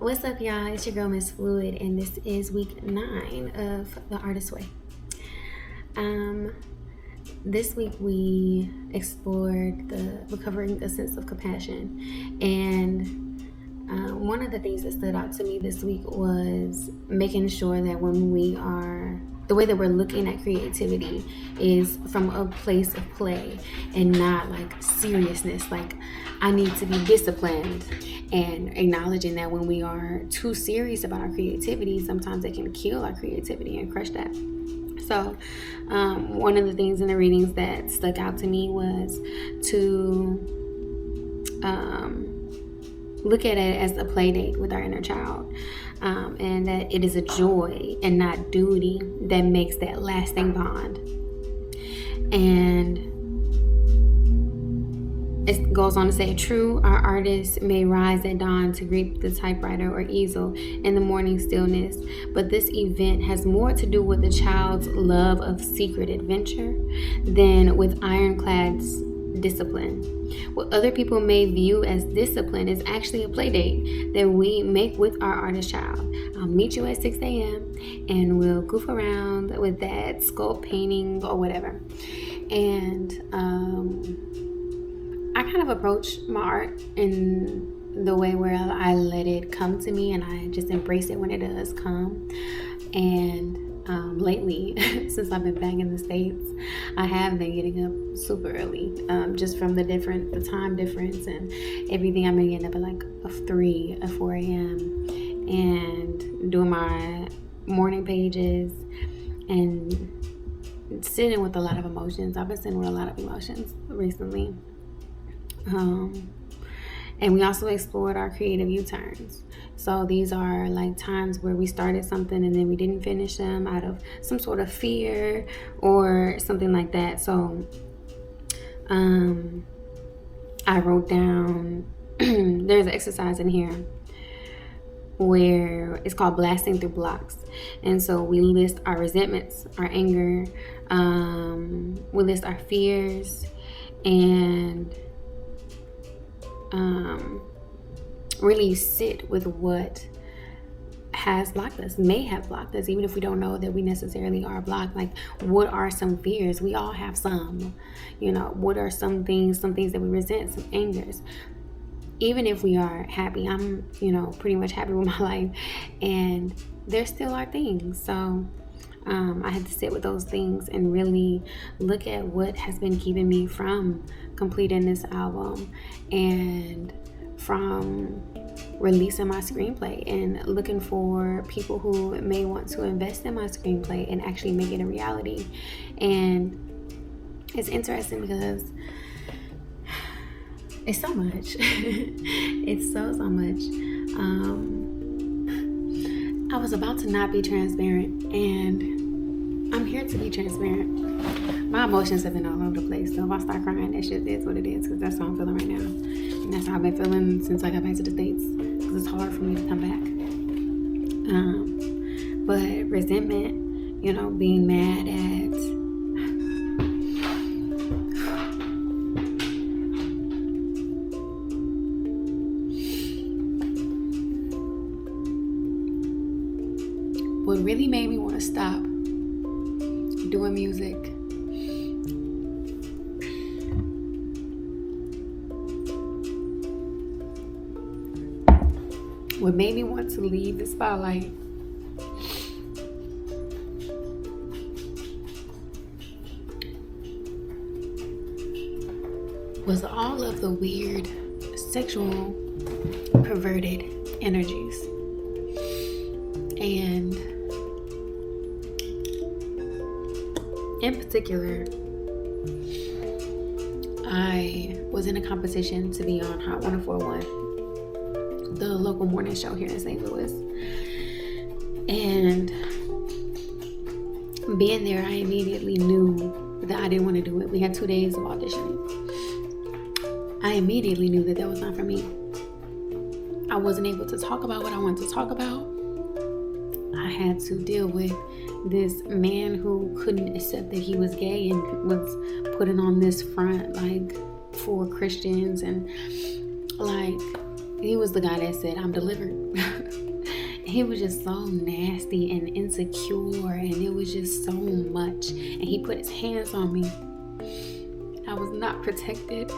What's up, y'all? It's your girl, Miss Fluid, and this is week 9 of The Artist's Way. This week we explored the recovering a sense of compassion, and one of the things that stood out to me this week was making sure that the way that we're looking at creativity is from a place of play and not like seriousness. Like, I need to be disciplined, and acknowledging that when we are too serious about our creativity, sometimes it can kill our creativity and crush that. So one of the things in the readings that stuck out to me was to look at it as a play date with our inner child, and that it is a joy and not duty that makes that lasting bond. And it goes on to say, true, our artists may rise at dawn to greet the typewriter or easel in the morning stillness, but this event has more to do with the child's love of secret adventure than with ironclad's discipline. What other people may view as discipline is actually a play date that we make with our artist child. I'll meet you at 6 a.m. and we'll goof around with that sculpt painting or whatever. And I kind of approach my art in the way where I let it come to me and I just embrace it when it does come. And lately, since I've been back in the States, I have been getting up super early, just from the time difference and everything. I've been getting up at like 3 or 4 a.m. and doing my morning pages and sitting with a lot of emotions. I've been sitting with a lot of emotions recently. And we also explored our creative U-turns. So these are like times where we started something and then we didn't finish them out of some sort of fear or something like that. So I wrote down, there's an exercise in here where it's called blasting through blocks. And so we list our resentments, our anger, we list our fears, and really sit with what has blocked us, may have blocked us, even if we don't know that we necessarily are blocked. Like, what are some fears? We all have some, what are some things that we resent, some angers. Even if we are happy, I'm, pretty much happy with my life, and there still are things. So I had to sit with those things and really look at what has been keeping me from completing this album and from releasing my screenplay, and looking for people who may want to invest in my screenplay and actually make it a reality. And it's interesting because it's so much. It's so much. I was about to not be transparent, and I'm here to be transparent. My emotions have been all over the place, so if I start crying, that shit is what it is, because that's how I'm feeling right now. And that's how I've been feeling since I got back to the States, because it's hard for me to come back. But resentment, being mad at what really made me want to stop doing music what made me want to leave the spotlight was all of the weird sexual perverted energies. And in particular, I was in a competition to be on Hot 104.1, the local morning show here in St. Louis. And being there, I immediately knew that I didn't want to do it. We had 2 days of auditioning. I immediately knew that was not for me. I wasn't able to talk about what I wanted to talk about. I had to deal with this man who couldn't accept that he was gay and was putting on this front like for Christians, and like he was the guy that said, I'm delivered. He was just so nasty and insecure, and it was just so much. And he put his hands on me. I was not protected.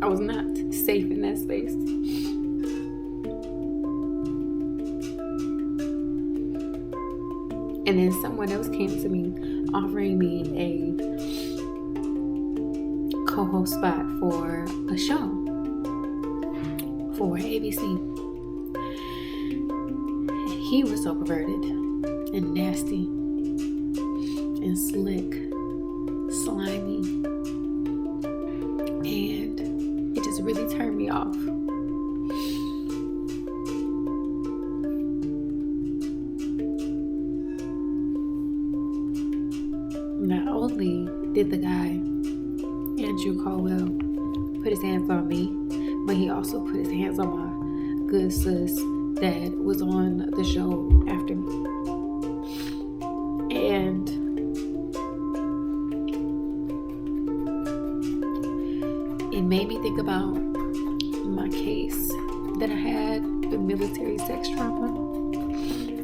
I was not safe in that space. And then someone else came to me offering me a co-host spot for a show for ABC. He was so perverted and nasty and slick, slimy, and it just really turned me off. Not only did the guy, Andrew Caldwell, put his hands on me, but he also put his hands on my good sis that was on the show after me. And it made me think about my case that I had with military sex trauma.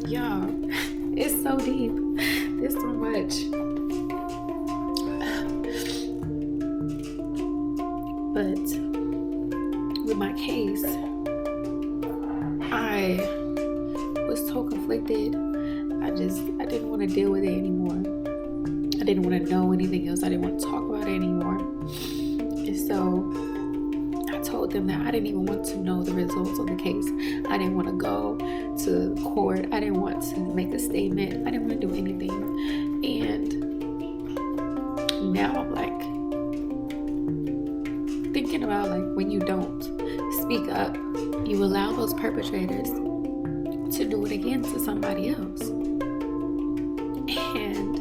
Y'all, it's so deep. There's so much. But with my case, I was so conflicted. I didn't want to deal with it anymore. I didn't want to know anything else. I didn't want to talk about it anymore. And so I told them that I didn't even want to know the results of the case. I didn't want to go to court. I didn't want to make a statement. I didn't want to do anything. And now I'm like thinking about, like, when you don't speak up, you allow those perpetrators to do it again to somebody else. And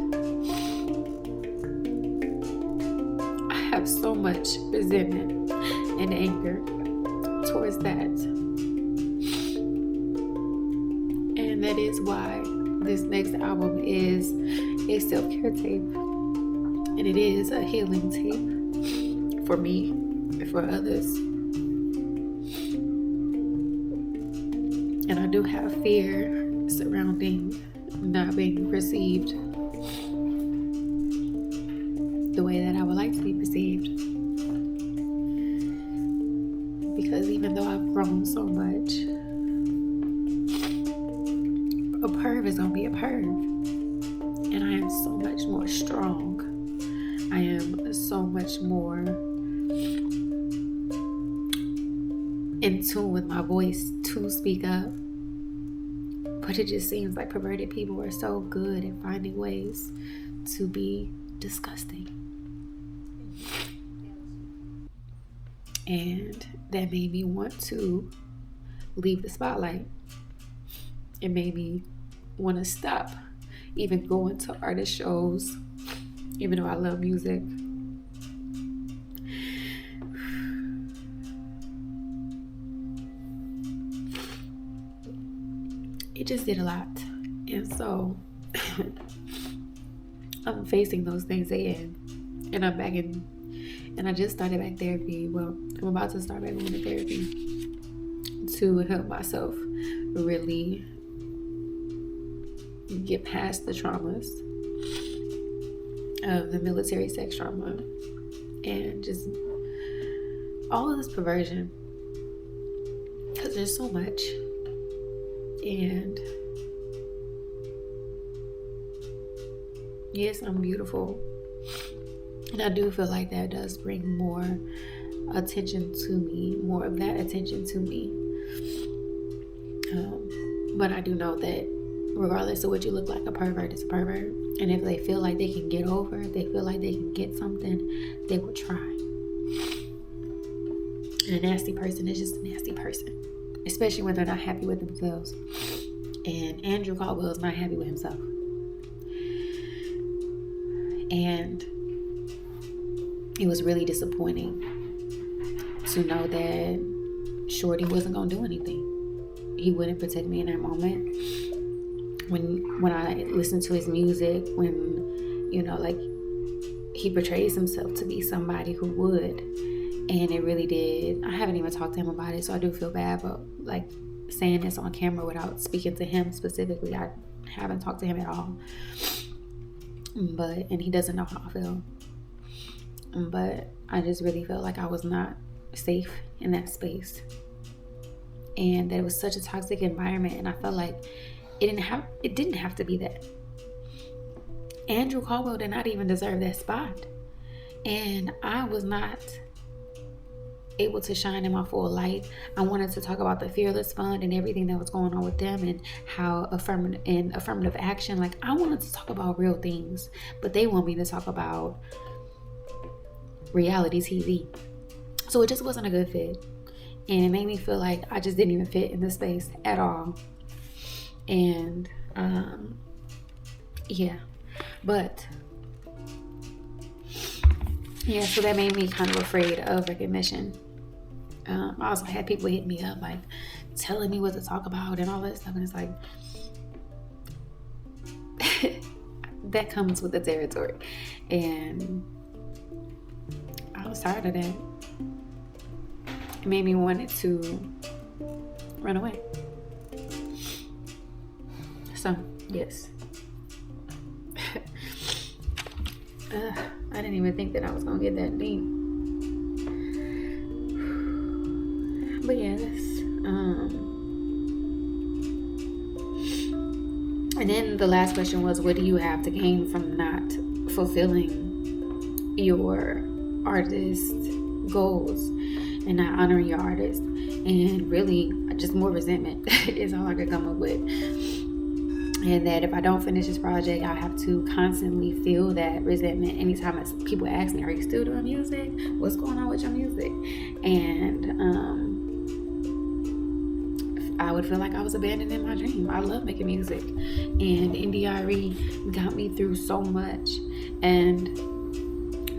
I have so much resentment and anger towards that. And that is why this next album is a self-care tape. And it is a healing tape for me and for others. And I do have fear surrounding not being perceived the way that I would like to be perceived. Because even though I've grown so much, a perv is gonna be a perv. And I am so much more strong. I am so much more in tune with my voice to speak up. But it just seems like perverted people are so good at finding ways to be disgusting. And that made me want to leave the spotlight. It made me want to stop even going to artist shows, even though I love music. It just did a lot. And so I'm facing those things again. And I'm back in, and I just started back therapy. Well, I'm about to start back going to therapy to help myself really get past the traumas of the military sex trauma and just all of this perversion, because there's so much. And yes, I'm beautiful, and I do feel like that does bring more attention to me, more of that attention to me. But I do know that regardless of what you look like, a pervert is a pervert. And if they feel like they can get over, if they feel like they can get something, they will try. And a nasty person is just a nasty person, especially when they're not happy with themselves. And Andrew Caldwell is not happy with himself. And it was really disappointing to know that Shorty wasn't gonna do anything. He wouldn't protect me in that moment. When I listened to his music, when, you know, like, he portrays himself to be somebody who would. And it really did. I haven't even talked to him about it, so I do feel bad, but like saying this on camera without speaking to him specifically, I haven't talked to him at all. And he doesn't know how I feel. But I just really felt like I was not safe in that space. And that it was such a toxic environment, and I felt like it didn't have to be that. Andrew Caldwell did not even deserve that spot. And I was not able to shine in my full light. I wanted to talk about the Fearless Fund and everything that was going on with them, and how affirmative action. Like, I wanted to talk about real things, but they want me to talk about reality TV. So it just wasn't a good fit. And it made me feel like I just didn't even fit in the space at all. And so that made me kind of afraid of recognition. I also had people hit me up, like telling me what to talk about and all that stuff, and it's like that comes with the territory, and I was tired of that. It made me want to run away. So yes. I didn't even think that I was gonna get that deep. But yes, and then the last question was, what do you have to gain from not fulfilling your artist goals and not honoring your artist? And really just more resentment is all I could come up with. And that if I don't finish this project, I have to constantly feel that resentment anytime people ask me, are you still doing music? What's going on with your music? And I would feel like I was abandoning my dream. I love making music. And NDRE got me through so much. And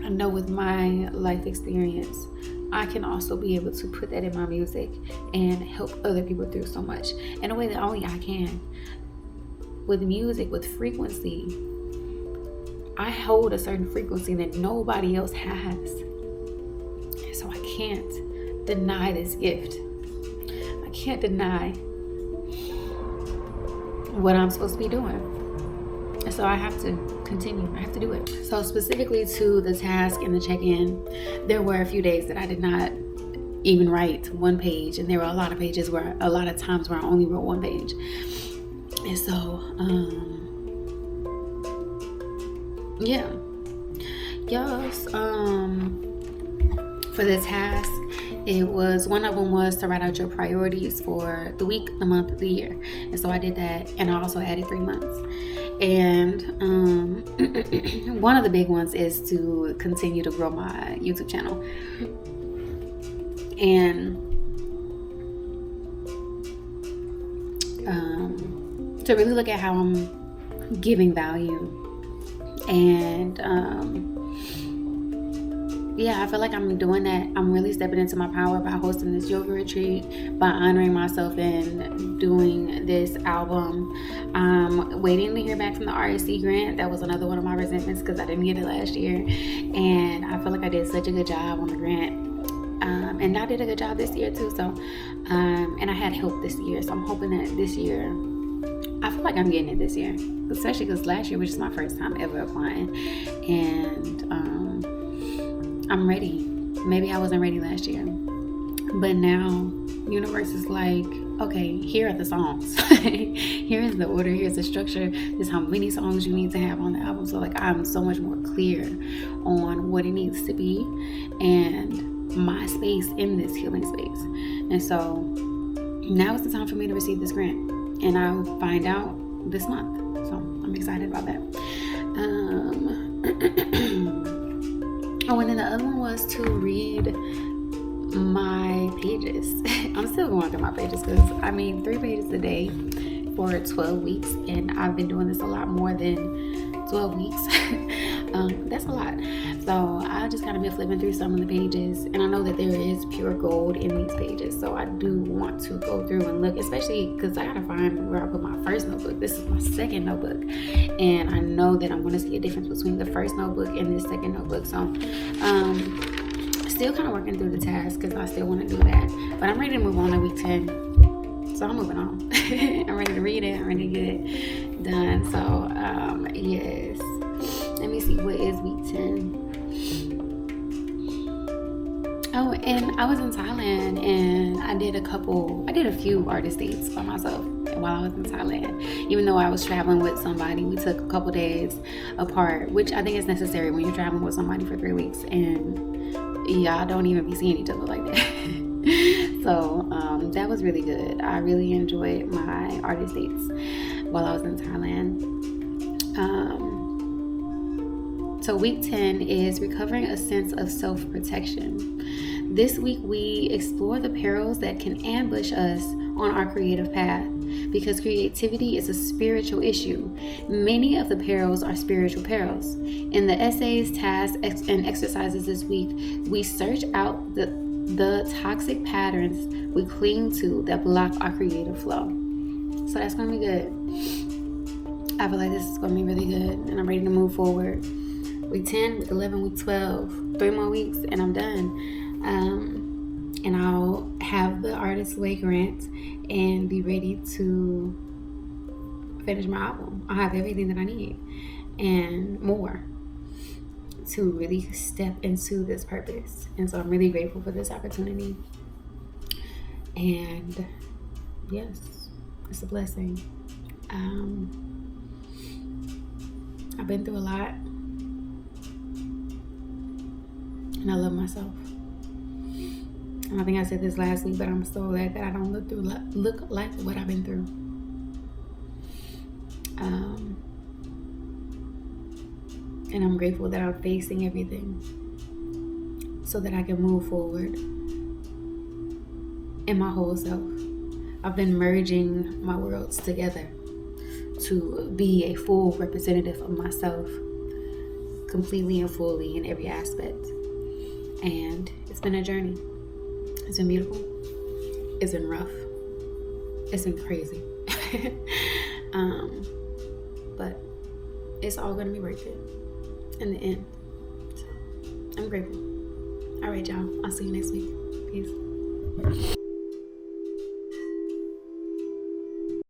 I know with my life experience, I can also be able to put that in my music and help other people through so much in a way that only I can. With music, with frequency, I hold a certain frequency that nobody else has. So I can't deny this gift. I can't deny what I'm supposed to be doing. And so I have to continue. I have to do it. So specifically to the task and the check-in, there were a few days that I did not even write one page. And there were a lot of times where I only wrote one page. And so, for the task, one of them was to write out your priorities for the week, the month, the year. And so I did that, and I also added 3 months. And one of the big ones is to continue to grow my YouTube channel. And to really look at how I'm giving value. And I feel like I'm doing that. I'm really stepping into my power by hosting this yoga retreat, by honoring myself and doing this album. I'm waiting to hear back from the RSC grant. That was another one of my resentments because I didn't get it last year. And I feel like I did such a good job on the grant. And I did a good job this year too. So, and I had help this year. So I'm hoping that this year, I feel like I'm getting it this year, especially because last year was just my first time ever applying, and I'm ready. Maybe I wasn't ready last year, but now universe is like, okay, here are the songs. Here is the order. Here's the structure. This is how many songs you need to have on the album. So like, I'm so much more clear on what it needs to be and my space in this healing space. And so now is the time for me to receive this grant. And I'll find out this month. So I'm excited about that. And then the other one was to read my pages. I'm still going through my pages because 3 pages a day for 12 weeks. And I've been doing this a lot more than 12 weeks. That's a lot. So I just kind of been flipping through some of the pages, and I know that there is pure gold in these pages. So I do want to go through and look, especially because I gotta find where I put my first notebook. This is my second notebook, and I know that I'm going to see a difference between the first notebook and this second notebook. So still kind of working through the task because I still want to do that. But I'm ready to move on to week 10. So I'm moving on. I'm ready to read it. I'm ready to get it done. So, yes. Let me see. What is week 10? Oh, and I was in Thailand and I did a few artist dates by myself while I was in Thailand. Even though I was traveling with somebody, we took a couple days apart, which I think is necessary when you're traveling with somebody for 3 weeks and y'all don't even be seeing each other like that. So that was really good. I really enjoyed my artist dates while I was in Thailand. So week 10 is recovering a sense of self-protection. This week we explore the perils that can ambush us on our creative path, because creativity is a spiritual issue. Many of the perils are spiritual perils. In the essays, tasks, and exercises this week, we search out the toxic patterns we cling to that block our creative flow. So that's going to be good. I feel like this is going to be really good, and I'm ready to move forward. Week 10, week 11, week 12, 3 more weeks, and I'm done. And I'll have the Artist Way grant and be ready to finish my album. I'll have everything that I need and more to really step into this purpose. And so I'm really grateful for this opportunity. And yes, it's a blessing. I've been through a lot. And I love myself. And I think I said this last week, but I'm so glad that I don't look like what I've been through. And I'm grateful that I'm facing everything so that I can move forward in my whole self. I've been merging my worlds together to be a full representative of myself, completely and fully in every aspect. And it's been a journey. It's been beautiful. It's been rough. It's been crazy. But it's all going to be worth it in the end. So I'm grateful. All right, y'all. I'll see you next week. Peace.